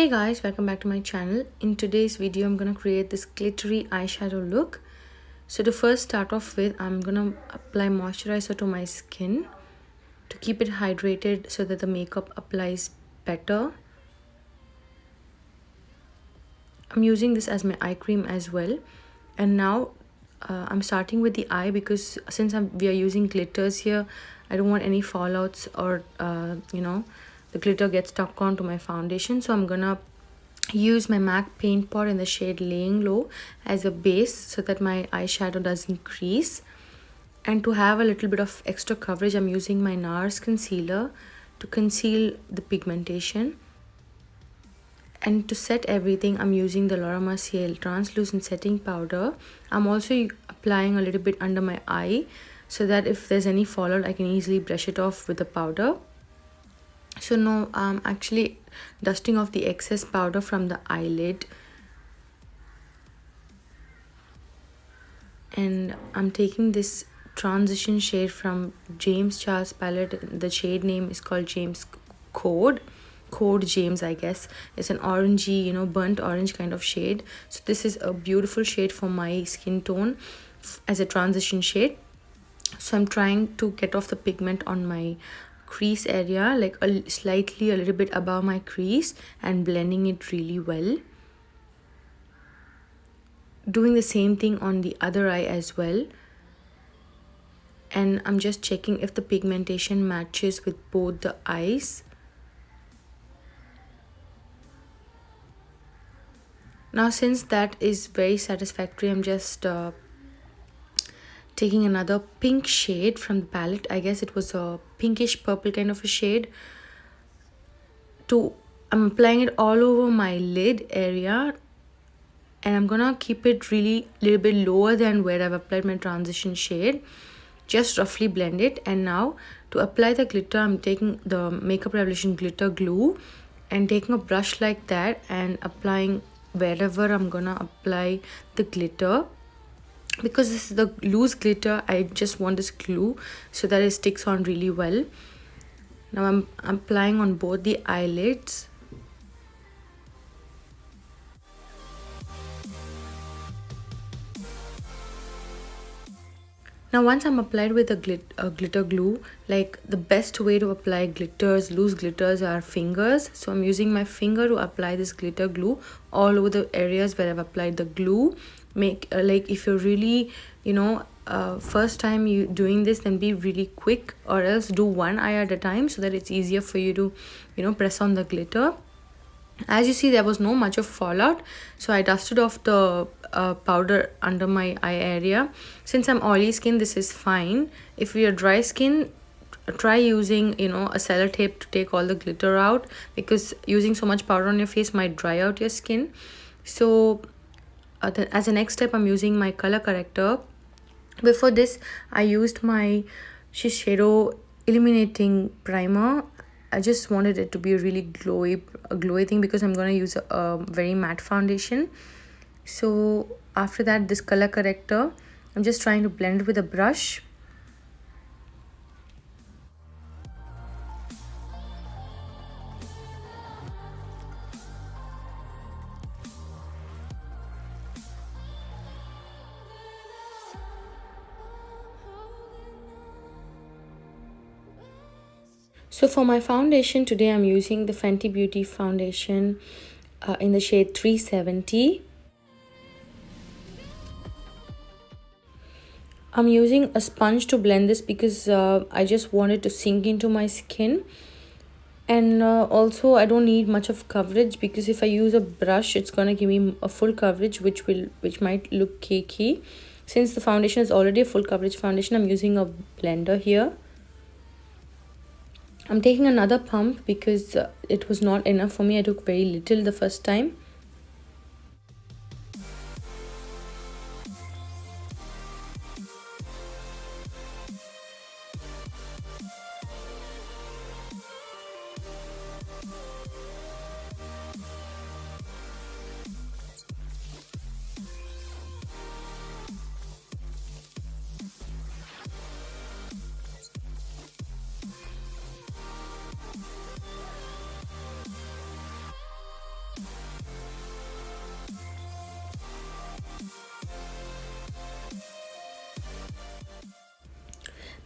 Hey guys, welcome back to my channel. In today's video I'm gonna create this glittery eyeshadow look. So to first start off with, I'm gonna apply moisturizer to my skin to keep it hydrated so that the makeup applies better. I'm using this as my eye cream as well. And now I'm starting with the eye because since we are using glitters here, I don't want any fallouts or the glitter gets stuck onto my foundation. So I'm gonna use my MAC paint pot in the shade Laying Low as a base so that my eyeshadow doesn't crease. And to have a little bit of extra coverage, I'm using my NARS concealer to conceal the pigmentation. And to set everything, I'm using the Laura Mercier translucent setting powder. I'm also applying a little bit under my eye so that if there's any fallout, I can easily brush it off with the powder. So now I'm actually dusting off the excess powder from the eyelid, and I'm taking this transition shade from James Charles palette. The shade name is called James Code James, I guess. It's an orangey, burnt orange kind of shade. So this is a beautiful shade for my skin tone as a transition shade. So I'm trying to get off the pigment on my crease area, like slightly a little bit above my crease, and blending it really well. Doing the same thing on the other eye as well. And I'm just checking if the pigmentation matches with both the eyes. Now since that is very satisfactory, I'm just taking another pink shade from the palette. I guess it was a pinkish purple kind of a shade. I'm applying it all over my lid area, and I'm gonna keep it really little bit lower than where I've applied my transition shade. Just roughly blend it. And now to apply the glitter, I'm taking the Makeup Revolution glitter glue and taking a brush like that and applying wherever I'm gonna apply the glitter. Because this is the loose glitter, I just want this glue so that it sticks on really well. Now I'm applying on both the eyelids. Now once I'm applied with a glitter glue, like the best way to apply loose glitters are fingers. So I'm using my finger to apply this glitter glue all over the areas where I've applied the glue. Like if you're really first time you doing this, then be really quick, or else do one eye at a time so that it's easier for you to press on the glitter. As you see, there was no much of fallout, so I dusted off the powder under my eye area. Since I'm oily skin, this is fine. If you're dry skin, try using a sellotape to take all the glitter out, because using so much powder on your face might dry out your skin. So as a next step, I'm using my color corrector. Before this, I used my Shiseido illuminating primer. I just wanted it to be a really glowy thing because I'm going to use a very matte foundation. So after that, this color corrector, I'm just trying to blend with a brush. So for my foundation today, I'm using the Fenty Beauty foundation in the shade 370. I'm using a sponge to blend this because I just want it to sink into my skin. And also I don't need much of coverage, because if I use a brush, it's gonna give me a full coverage, which might look cakey. Since the foundation is already a full coverage foundation, I'm using a blender here. I'm taking another pump because it was not enough for me. I took very little the first time.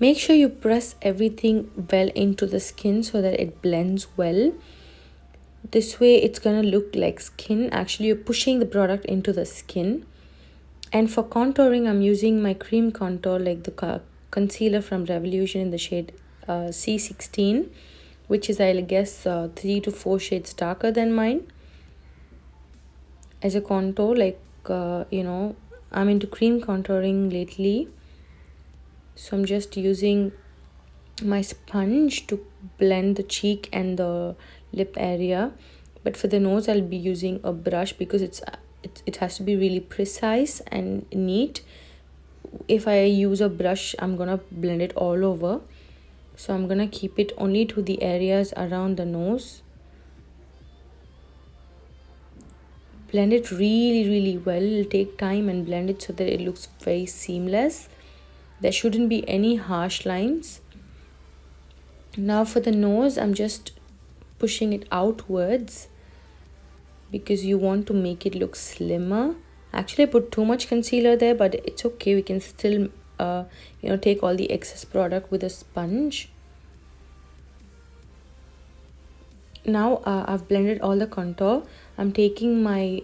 Make sure you press everything well into the skin so that it blends well. This way it's gonna look like skin. Actually, you're pushing the product into the skin. And for contouring, I'm using my cream contour, like the concealer from Revolution in the shade C16, which is, I guess, 3 to 4 shades darker than mine. As a contour, like, I'm into cream contouring lately. So I'm just using my sponge to blend the cheek and the lip area. But for the nose, I'll be using a brush because it has to be really precise and neat. If I use a brush, I'm gonna blend it all over. So I'm gonna keep it only to the areas around the nose. Blend it really well. It'll take time and blend it so that it looks very seamless. There shouldn't be any harsh lines. Now for the nose, I'm just pushing it outwards because you want to make it look slimmer. Actually, I put too much concealer there, but it's okay. We can still take all the excess product with a sponge. Now I've blended all the contour. I'm taking my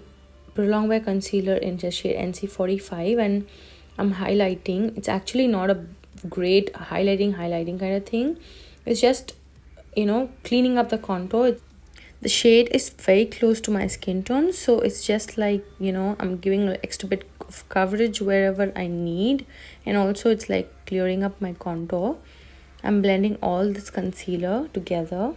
Prolong Wear concealer in the shade NC45 and I'm highlighting. It's actually not a great highlighting kind of thing. It's just, cleaning up the contour. The shade is very close to my skin tone, so it's just like, I'm giving an extra bit of coverage wherever I need, and also it's like clearing up my contour. I'm blending all this concealer together.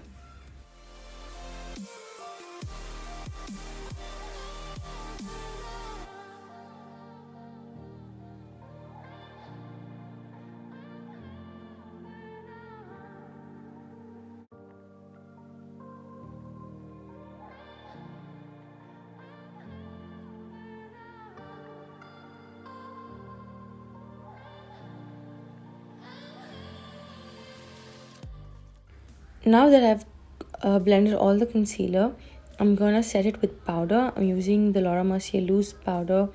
Now that I've blended all the concealer, I'm gonna set it with powder. I'm using the Laura Mercier loose powder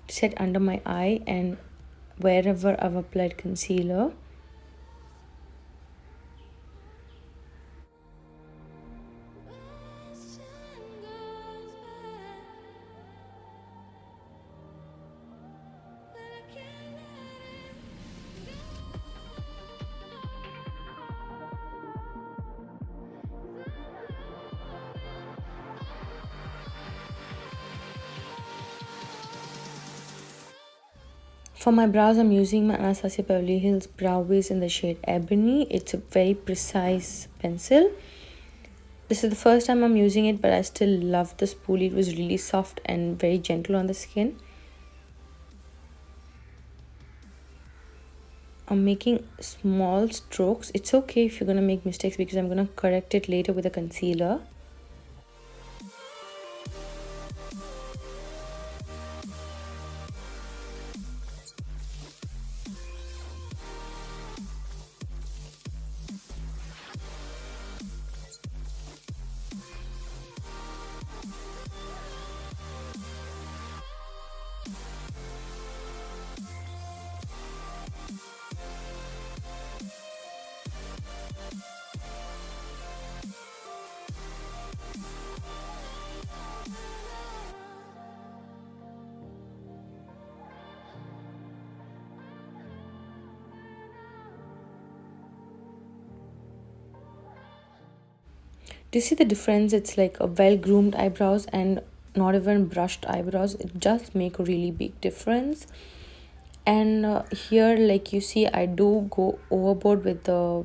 to set under my eye and wherever I've applied concealer. For my brows, I'm using my Anastasia Beverly Hills Brow Wiz in the shade Ebony. It's a very precise pencil. This is the first time I'm using it, but I still love the spoolie. It was really soft and very gentle on the skin. I'm making small strokes. It's okay if you're gonna make mistakes because I'm gonna correct it later with a concealer. Do you see the difference? It's like a well-groomed eyebrows and not even brushed eyebrows. It just make a really big difference. And here, like you see, I do go overboard with the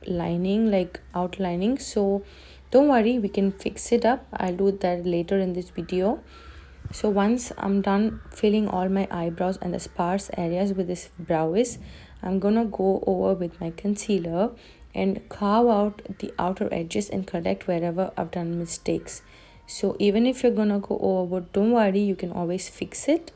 lining, like outlining. So don't worry, we can fix it up. I'll do that later in this video. So once I'm done filling all my eyebrows and the sparse areas with this brow wiz, I'm gonna go over with my concealer and carve out the outer edges and correct wherever I've done mistakes. So even if you're gonna go overboard, don't worry, you can always fix it.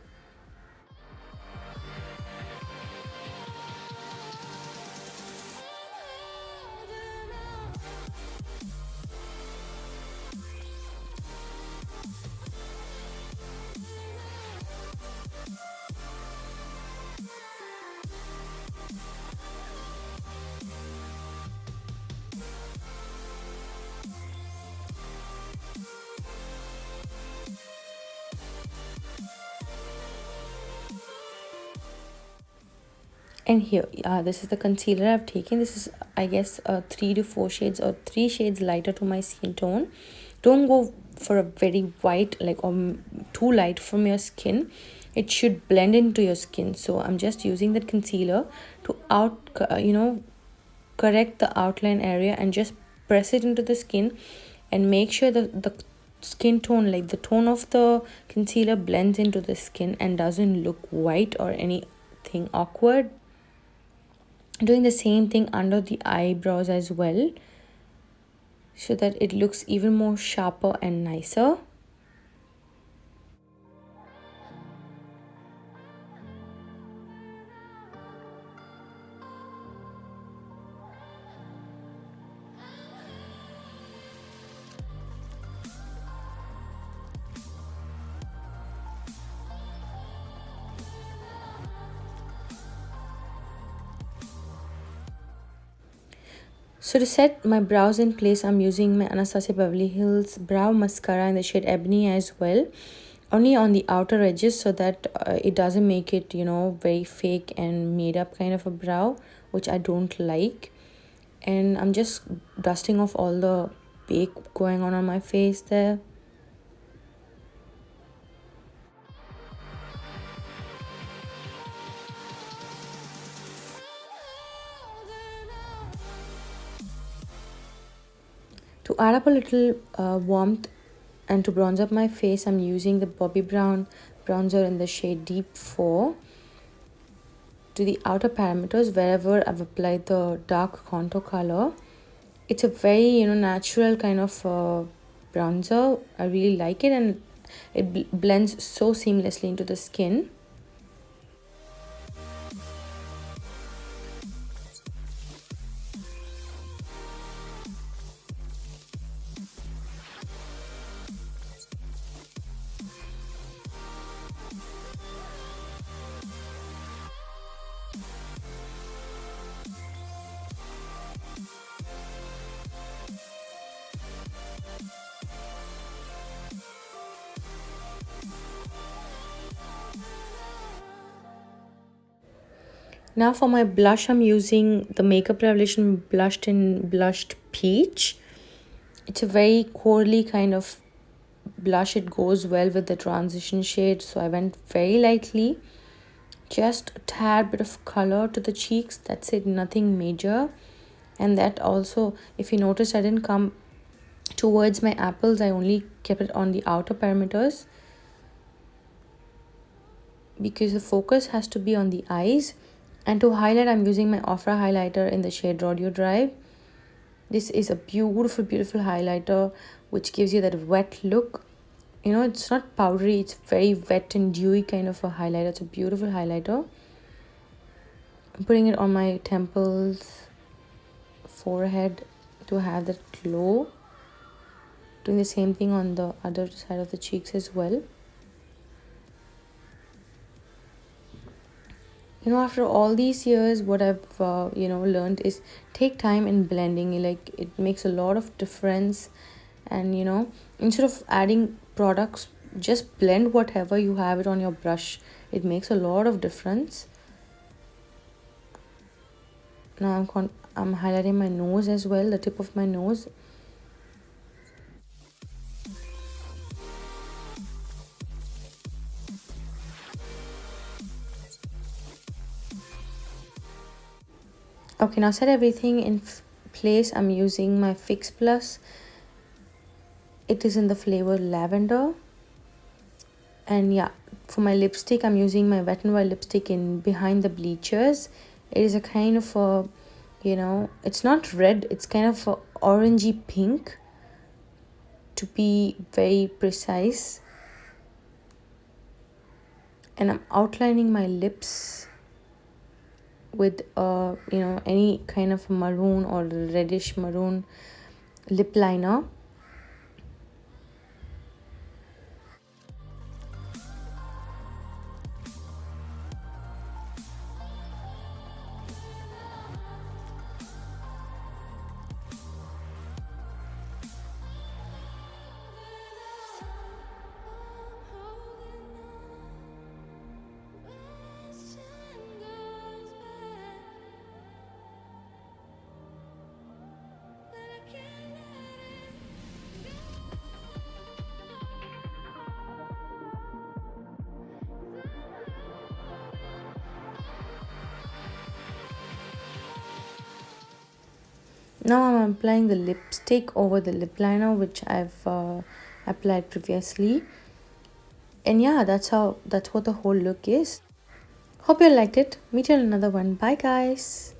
And here, this is the concealer I've taken. This is, I guess, 3 to 4 shades or 3 shades lighter to my skin tone. Don't go for a very white, like, or too light from your skin. It should blend into your skin. So I'm just using that concealer to correct the outline area and just press it into the skin and make sure that the skin tone, like the tone of the concealer, blends into the skin and doesn't look white or anything awkward. Doing the same thing under the eyebrows as well, so that it looks even more sharper and nicer. So to set my brows in place, I'm using my Anastasia Beverly Hills Brow Mascara in the shade Ebony as well. Only on the outer edges, so that it doesn't make it, very fake and made up kind of a brow, which I don't like. And I'm just dusting off all the bake going on my face there. To add up a little warmth and to bronze up my face, I'm using the Bobbi Brown bronzer in the shade Deep 4 to the outer perimeters wherever I've applied the dark contour color. It's a very, natural kind of bronzer. I really like it, and it blends so seamlessly into the skin. Now for my blush, I'm using the Makeup Revolution Blushed Peach. It's a very corally kind of blush. It goes well with the transition shade, so I went very lightly. Just a tad bit of color to the cheeks. That's it, nothing major. And that also, if you notice, I didn't come towards my apples. I only kept it on the outer perimeters, because the focus has to be on the eyes. And to highlight, I'm using my Ofra highlighter in the shade Rodeo Drive. This is a beautiful, beautiful highlighter which gives you that wet look. It's not powdery, it's very wet and dewy kind of a highlighter. It's a beautiful highlighter. I'm putting it on my temples, forehead, to have that glow. Doing the same thing on the other side of the cheeks as well. After all these years, what I've learned is take time in blending. Like, it makes a lot of difference. And instead of adding products, just blend whatever you have it on your brush. It makes a lot of difference. Now I'm highlighting my nose as well, the tip of my nose. Okay, now set everything in place. I'm using my Fix Plus. It is in the flavor lavender. And yeah, for my lipstick, I'm using my Wet n Wild lipstick in Behind the Bleachers. It is a kind of a, it's not red, it's kind of a orangey pink, to be very precise. And I'm outlining my lips with any kind of maroon or reddish maroon lip liner. Now I'm applying the lipstick over the lip liner which I've applied previously. And yeah, that's what the whole look is. Hope you liked it. Meet you in another one. Bye guys.